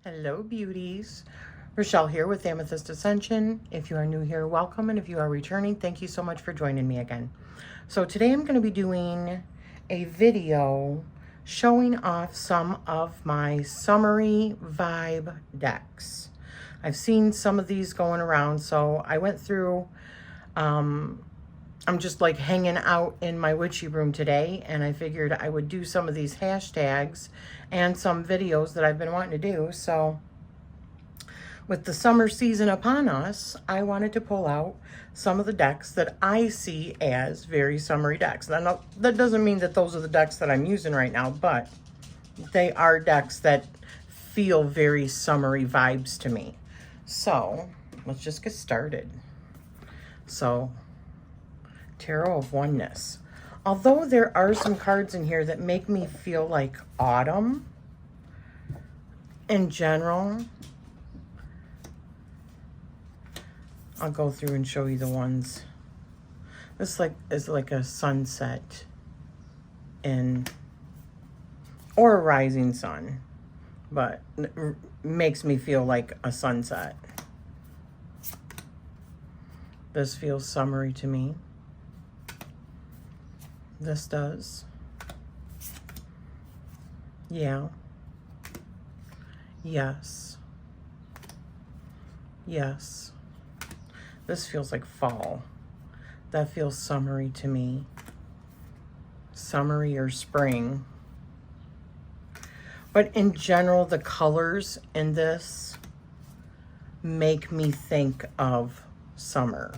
Hello, beauties. Rachele here with Amethyst Ascension. If you are new here, welcome. And if you are returning, thank you so much for joining me again. So today I'm going to be doing a video showing off some of my summery vibe decks. I've seen some of these going around, so I went through, I'm just like hanging out in my witchy room today, and I figured I would do some of these hashtags and some videos that I've been wanting to do. So with the summer season upon us, I wanted to pull out some of the decks that I see as very summery decks. Now, that doesn't mean that those are the decks that I'm using right now, but they are decks that feel very summery vibes to me. So let's just get started. So Tarot of Oneness. Although there are some cards in here that make me feel like autumn in general, I'll go through and show you the ones. This is like a sunset or a rising sun, but it makes me feel like a sunset. This feels summery to me. This does. Yeah. Yes. Yes. This feels like fall. That feels summery to me. Summery or spring. But in general, the colors in this make me think of summer,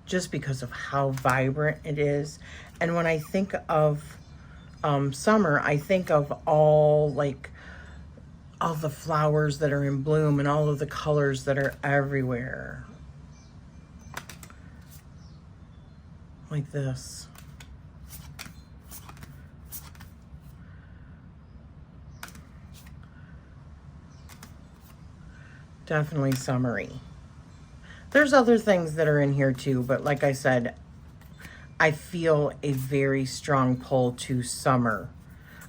just because of how vibrant it is. And when I think of summer, I think of all the flowers that are in bloom and all of the colors that are everywhere. Like this. Definitely summery. There's other things that are in here too, but like I said, I feel a very strong pull to summer.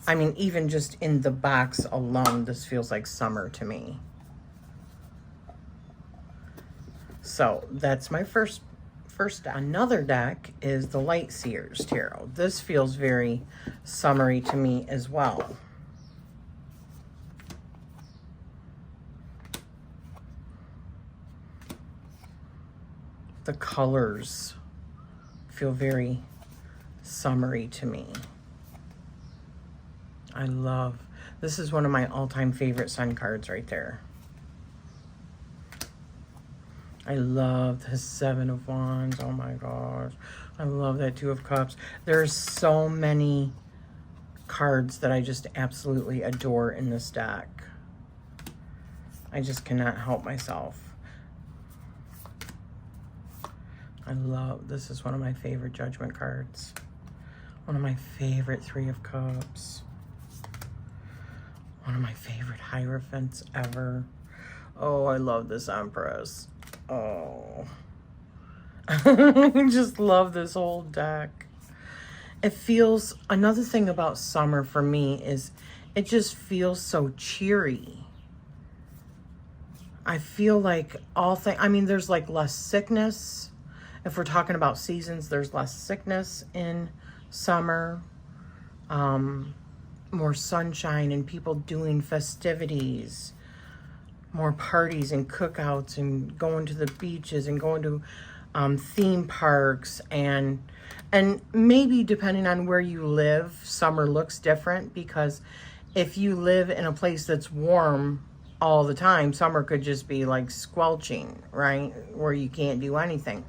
I mean, even just in the box alone, this feels like summer to me. So that's my first. Another deck is the Light Seers Tarot. This feels very summery to me as well. The colors feel very summery to me. I love, this is one of my all-time favorite sun cards right there. I love the Seven of Wands. Oh my gosh. I love that Two of Cups. There's so many cards that I just absolutely adore in this deck. I just cannot help myself. I love, this is one of my favorite Judgment cards. One of my favorite Three of Cups. One of my favorite Hierophants ever. Oh, I love this Empress. Oh. I just love this whole deck. It feels, another thing about summer for me is it just feels so cheery. I feel like I mean, there's like less sickness. If we're talking about seasons, there's less sickness in summer. More sunshine and people doing festivities. More parties and cookouts and going to the beaches and going to theme parks. And maybe depending on where you live, summer looks different, because if you live in a place that's warm all the time, summer could just be like squelching, right? Where you can't do anything.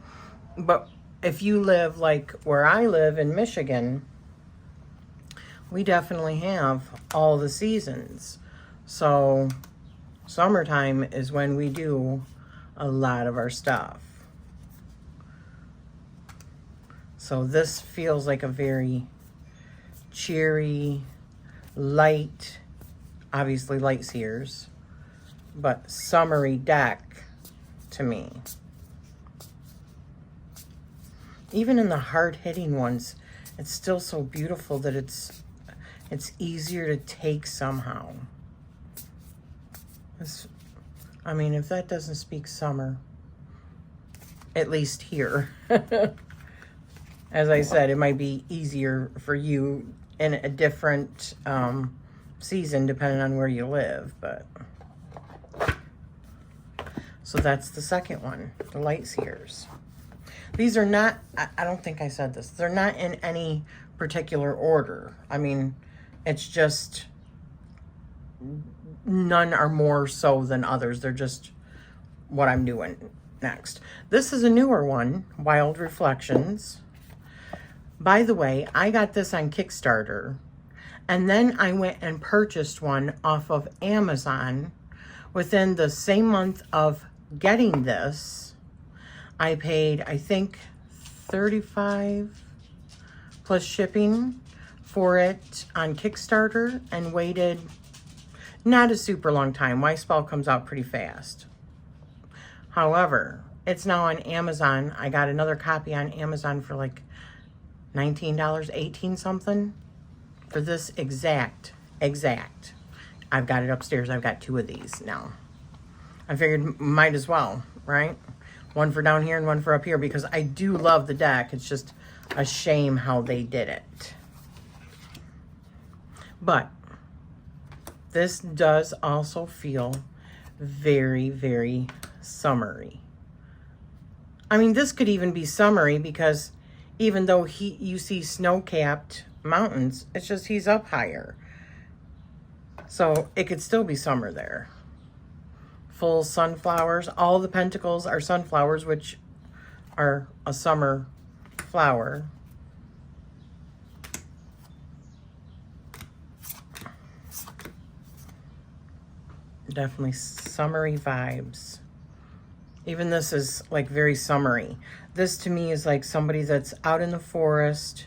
But if you live like where I live in Michigan, we definitely have all the seasons. So summertime is when we do a lot of our stuff. So this feels like a very cheery, light, obviously Light Seers, but summery deck to me. Even in the hard-hitting ones, it's still so beautiful that it's easier to take somehow. I mean, if that doesn't speak summer, at least here. As I said, it might be easier for you in a different season depending on where you live, but... So that's the second one, the light seers. These are not, I don't think I said this, they're not in any particular order. I mean, it's just none are more so than others. They're just what I'm doing next. This is a newer one, Wild Reflections. By the way, I got this on Kickstarter, and then I went and purchased one off of Amazon. Within the same month of getting this, I paid, I think, $35 plus shipping for it on Kickstarter, and waited not a super long time. My spell comes out pretty fast. However, it's now on Amazon. I got another copy on Amazon for like $19, 18 something for this exact. I've got it upstairs. I've got two of these now. I figured might as well, right? One for down here and one for up here, because I do love the deck. It's just a shame how they did it. But this does also feel very, very summery. I mean, this could even be summery because even though you see snow-capped mountains, it's just he's up higher. So it could still be summer there. Full sunflowers. All the pentacles are sunflowers, which are a summer flower. Definitely summery vibes. Even this is like very summery. This to me is like somebody that's out in the forest.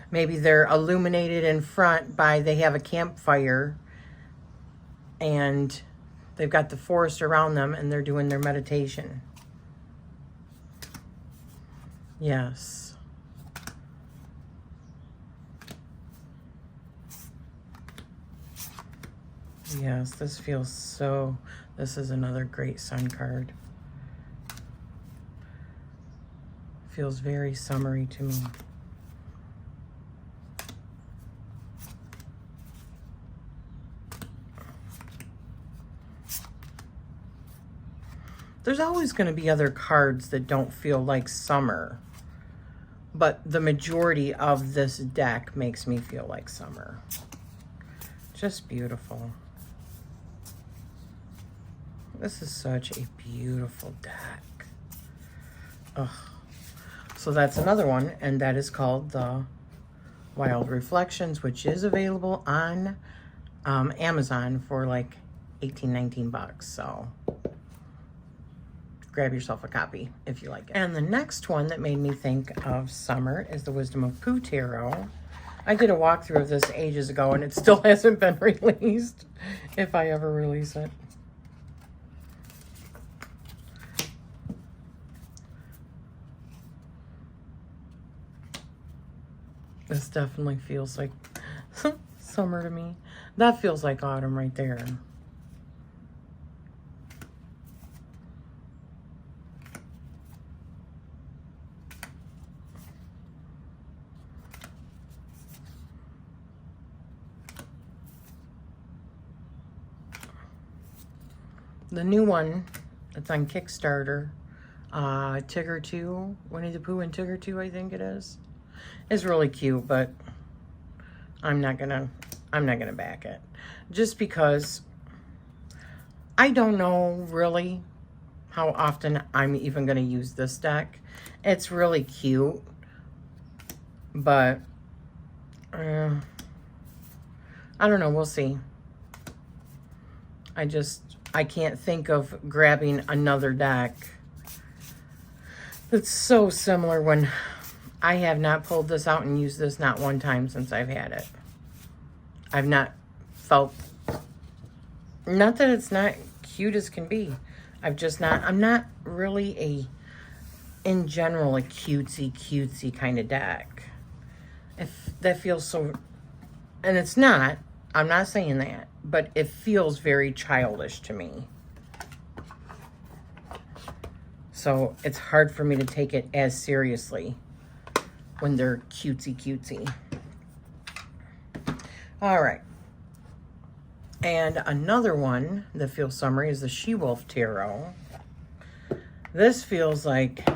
Maybe they're illuminated in front by, they have a campfire and they've got the forest around them and they're doing their meditation. Yes. Yes, this feels so... This is another great sun card. Feels very summery to me. There's always going to be other cards that don't feel like summer, but the majority of this deck makes me feel like summer. Just beautiful. This is such a beautiful deck. Ugh. So that's another one, and that is called the Wild Reflections, which is available on Amazon for like 18, 19 bucks. So grab yourself a copy if you like it. And the next one that made me think of summer is the Wisdom of Pooh Tarot. I did a walkthrough of this ages ago, and it still hasn't been released, if I ever release it. This definitely feels like summer to me. That feels like autumn right there. The new one, it's on Kickstarter. Tigger 2, Winnie the Pooh and Tigger 2, I think it is really cute, but I'm not gonna back it. Just because I don't know really how often I'm even gonna use this deck. It's really cute, but I don't know, we'll see. I can't think of grabbing another deck that's so similar when I have not pulled this out and used this not one time since I've had it. I've not felt, not that it's not cute as can be. I'm not really in general, a cutesy kind of deck. If that feels so, and it's not, I'm not saying that, but it feels very childish to me. So it's hard for me to take it as seriously when they're cutesy. All right. And another one that feels summery is the She-Wolf Tarot. This feels like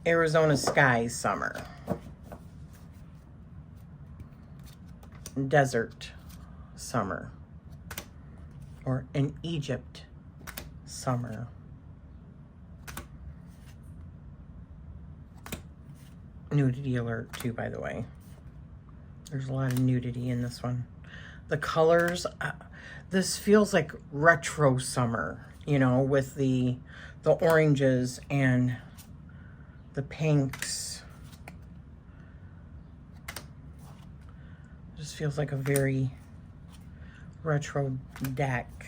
Arizona skies summer. Desert summer. Or in Egypt summer. Nudity alert too, by the way. There's a lot of nudity in this one. The colors, this feels like retro summer, you know, with the oranges and the pinks. Just feels like a very retro deck.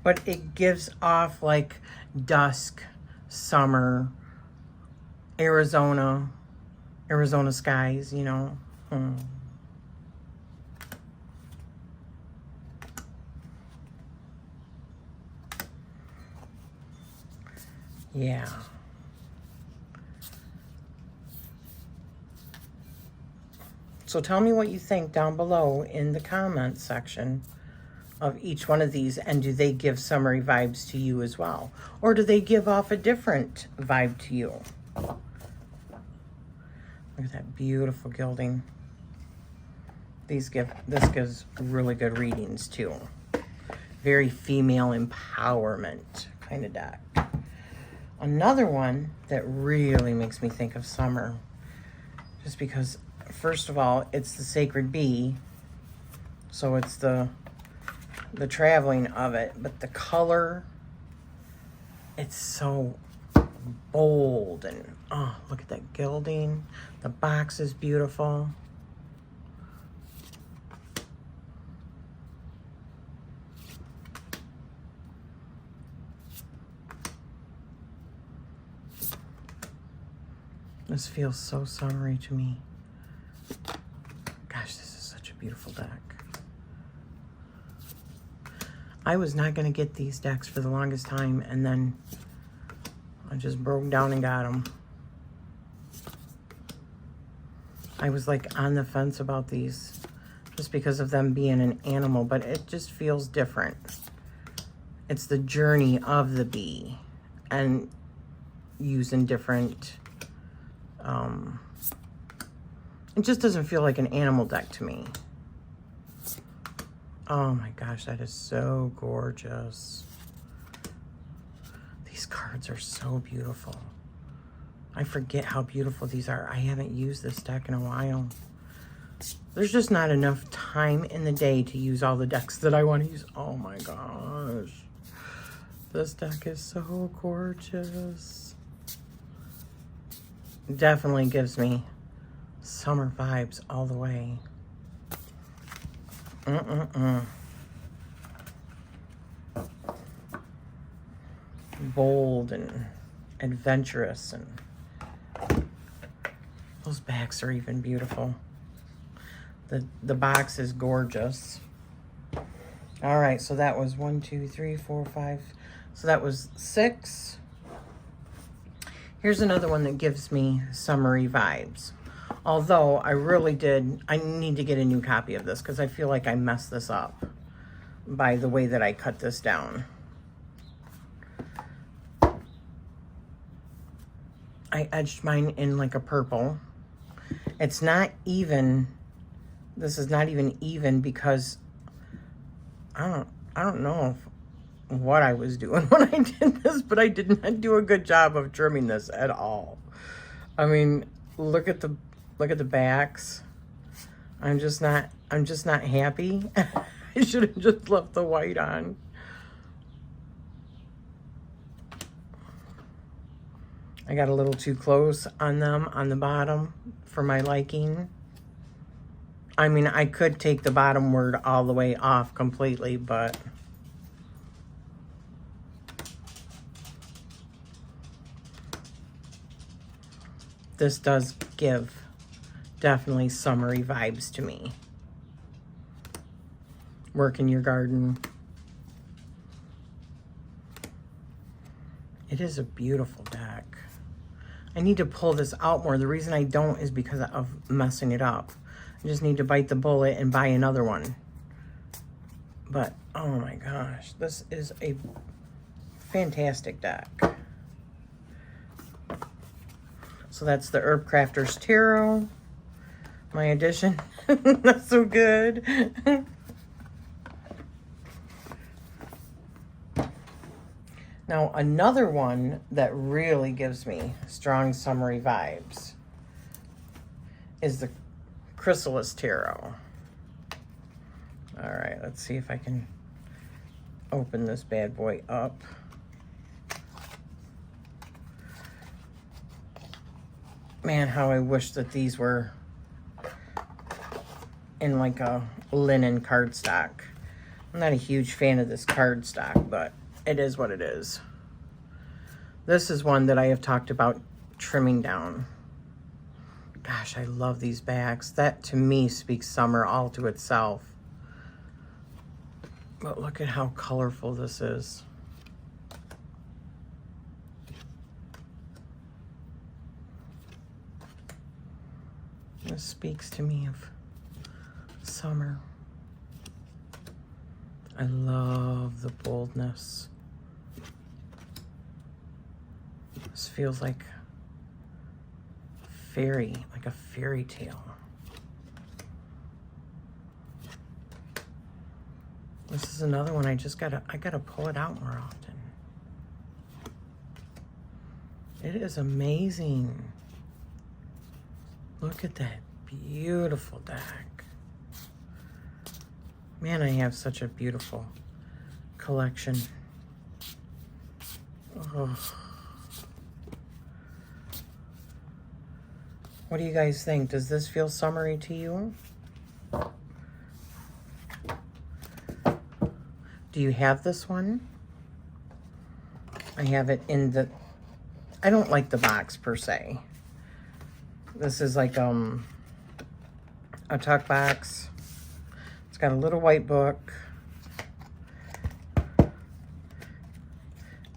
But it gives off like dusk, summer, Arizona skies, you know. Yeah. So tell me what you think down below in the comments section of each one of these, and do they give summery vibes to you as well? Or do they give off a different vibe to you? Look at that beautiful gilding. This gives really good readings too. Very female empowerment kind of deck. Another one that really makes me think of summer, just because, first of all, it's the sacred bee, so it's the traveling of it, but the color, it's so bold, and oh, look at that gilding. The box is beautiful. This feels so summery to me. Gosh, this is such a beautiful deck. I was not going to get these decks for the longest time, and then I just broke down and got them. I was like on the fence about these just because of them being an animal, but it just feels different. It's the journey of the bee and using different... it just doesn't feel like an animal deck to me. Oh my gosh, that is so gorgeous. These cards are so beautiful. I forget how beautiful these are. I haven't used this deck in a while. There's just not enough time in the day to use all the decks that I want to use. Oh my gosh. This deck is so gorgeous. Definitely gives me summer vibes all the way. Bold and adventurous, and those backs are even beautiful. The box is gorgeous. All right, so that was 1, 2, 3, 4, 5. So that was 6. Here's another one that gives me summery vibes. Although I need to get a new copy of this because I feel like I messed this up by the way that I cut this down. I edged mine in like a purple. It's not even, this is not even even because I don't know what I was doing when I did this, but I did not do a good job of trimming this at all. I mean, look at the backs. I'm just not happy. I should have just left the white on. I got a little too close on them on the bottom for my liking. I mean, I could take the bottom word all the way off completely, but this does give definitely summery vibes to me. Work in your garden. It is a beautiful deck. I need to pull this out more. The reason I don't is because of messing it up. I just need to bite the bullet and buy another one. But, oh my gosh, this is a fantastic deck. So that's the Herb Crafter's Tarot, my edition. That's so good. Now, another one that really gives me strong summery vibes is the Chrysalis Tarot. All right, let's see if I can open this bad boy up. Man, how I wish that these were in like a linen cardstock. I'm not a huge fan of this cardstock, but it is what it is. This is one that I have talked about trimming down. Gosh, I love these backs. That to me speaks summer all to itself. But look at how colorful this is. This speaks to me of summer. I love the boldness. This feels like fairy, like a fairy tale. This is another one I gotta pull it out more often. It is amazing. Look at that beautiful deck. Man, I have such a beautiful collection. Oh. What do you guys think? Does this feel summery to you? Do you have this one? I have it in the... I don't like the box per se. This is like a tuck box. It's got a little white book.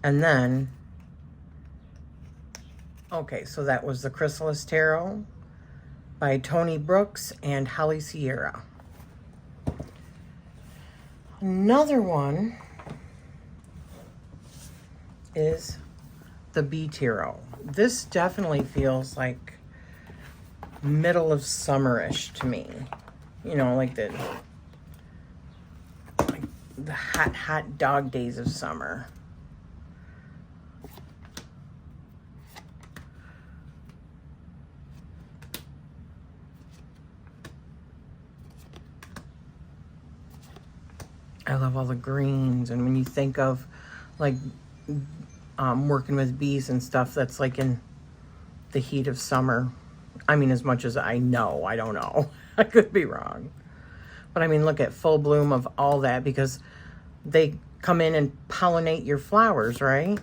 And then, okay, so that was the Chrysalis Tarot by Tony Brooks and Holly Sierra. Another one is the Bee Tarot. This definitely feels like middle of summerish to me. You know, like the hot dog days of summer. I love all the greens, and when you think of like working with bees and stuff, that's like in the heat of summer. I mean, as much as I know, I don't know. I could be wrong. But I mean, look at full bloom of all that, because they come in and pollinate your flowers, right?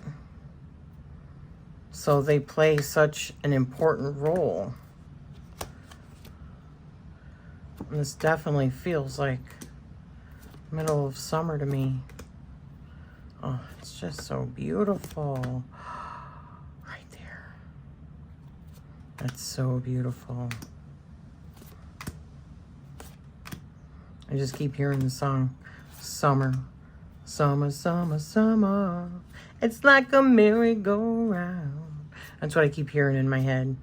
So they play such an important role. And this definitely feels like middle of summer to me. Oh, it's just so beautiful. Right there. That's so beautiful. I just keep hearing the song, summer, summer, summer, summer. It's like a merry-go-round. That's what I keep hearing in my head.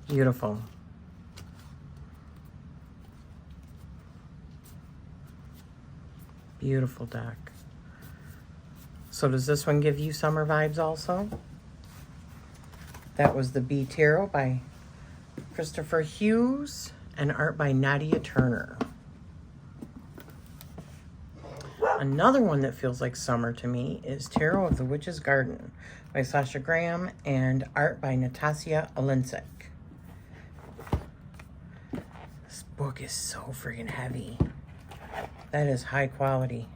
Beautiful. Beautiful deck. So does this one give you summer vibes also? That was the Bee Tarot by Christopher Hughes and art by Nadia Turner. Another one that feels like summer to me is Tarot of the Witch's Garden by Sasha Graham and art by Natasha Olinsek. This book is so freaking heavy. That is high quality.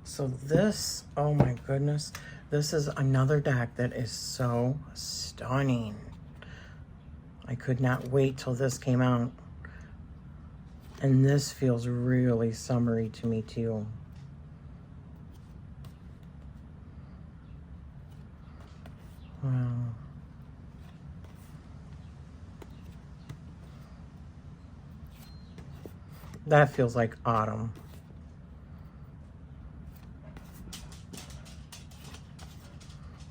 So this, oh my goodness, This is another deck that is so stunning. I could not wait till this came out. And this feels really summery to me too. Wow. That feels like autumn.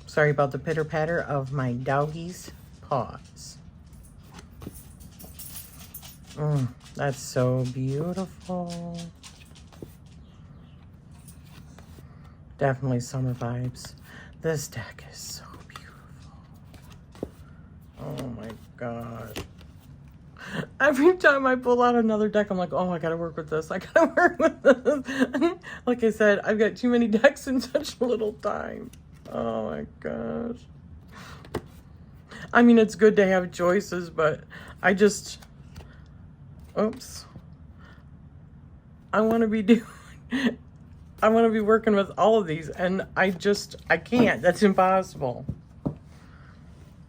Sorry about the pitter patter of my doggy's paws. That's so beautiful. Definitely summer vibes. This deck is so beautiful. Oh my god. Every time I pull out another deck, I'm like, oh, I gotta work with this. I gotta work with this. Like I said, I've got too many decks in such a little time. Oh my gosh. I mean, it's good to have choices, but I just, oops. I want to be working with all of these, and I can't. That's impossible.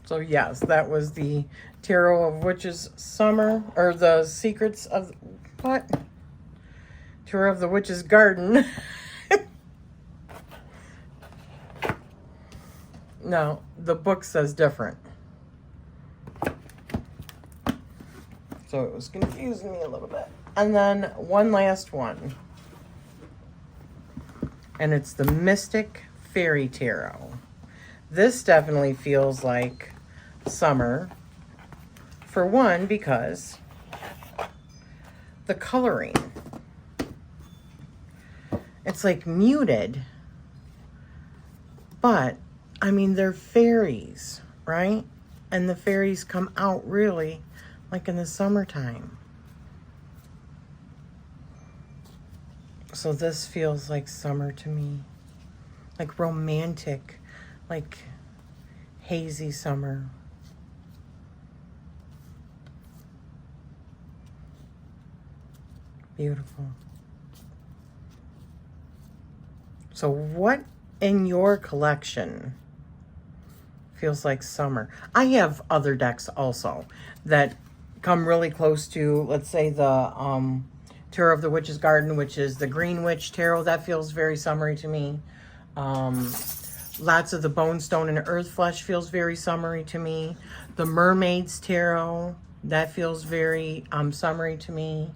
So yes, that was the Tarot of Witches Summer, or the Secrets of, what? Tarot of the Witch's Garden. No, the book says different. So it was confusing me a little bit. And then one last one. And it's the Mystic Fairy Tarot. This definitely feels like summer. For one, because the coloring. It's like muted. But I mean, they're fairies, right? And the fairies come out really like in the summertime. So this feels like summer to me. Like romantic, like hazy summer. Beautiful. So what in your collection feels like summer? I have other decks also that come really close to, let's say, the Tarot of the Witch's Garden, which is the Green Witch Tarot. That feels very summery to me. Lots of the Bone Stone and Earth Flesh feels very summery to me. The Mermaid's Tarot, that feels very summery to me.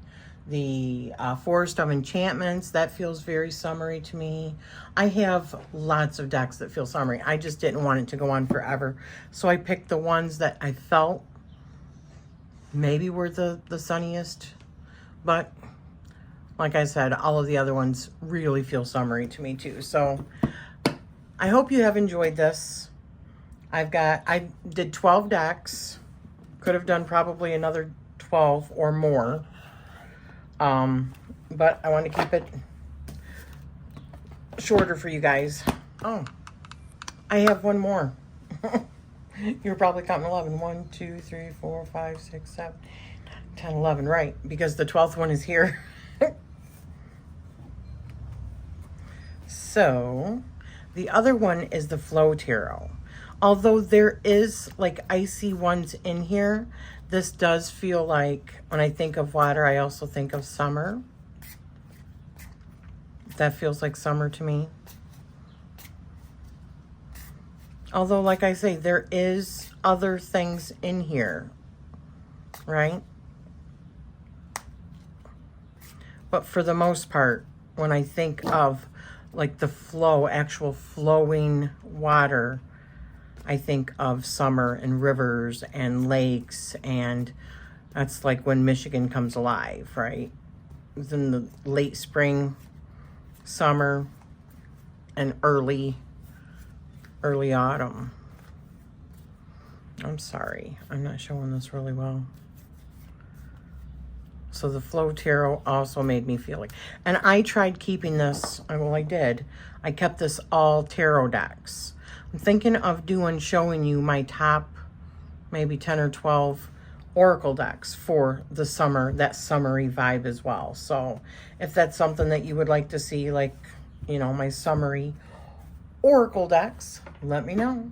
The Forest of Enchantments, that feels very summery to me. I have lots of decks that feel summery. I just didn't want it to go on forever. So I picked the ones that I felt maybe were the sunniest. But like I said, all of the other ones really feel summery to me too. So I hope you have enjoyed this. I did 12 decks. Could have done probably another 12 or more. But I want to keep it shorter for you guys. Oh, I have one more. You're probably counting 11. 1, 2, 3, 4, 5, 6, 7, 10, 11. Right, because the 12th one is here. So, the other one is the Flow Tarot. Although there is like icy ones in here, this does feel like, when I think of water, I also think of summer. That feels like summer to me. Although, like I say, there is other things in here, right? But for the most part, when I think of like the flow, actual flowing water, I think of summer and rivers and lakes, and that's like when Michigan comes alive, right? It's in the late spring, summer, and early autumn. I'm sorry, I'm not showing this really well. So the Flow Tarot also made me feel like, and I tried keeping this, well, I did. I kept this all tarot decks. I'm thinking of showing you my top maybe 10 or 12 oracle decks for the summer, that summery vibe as well. So if that's something that you would like to see, like, you know, my summery oracle decks, let me know.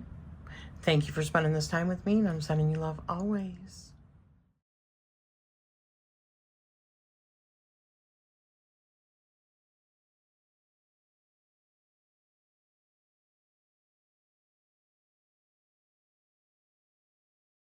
Thank you for spending this time with me, and I'm sending you love always.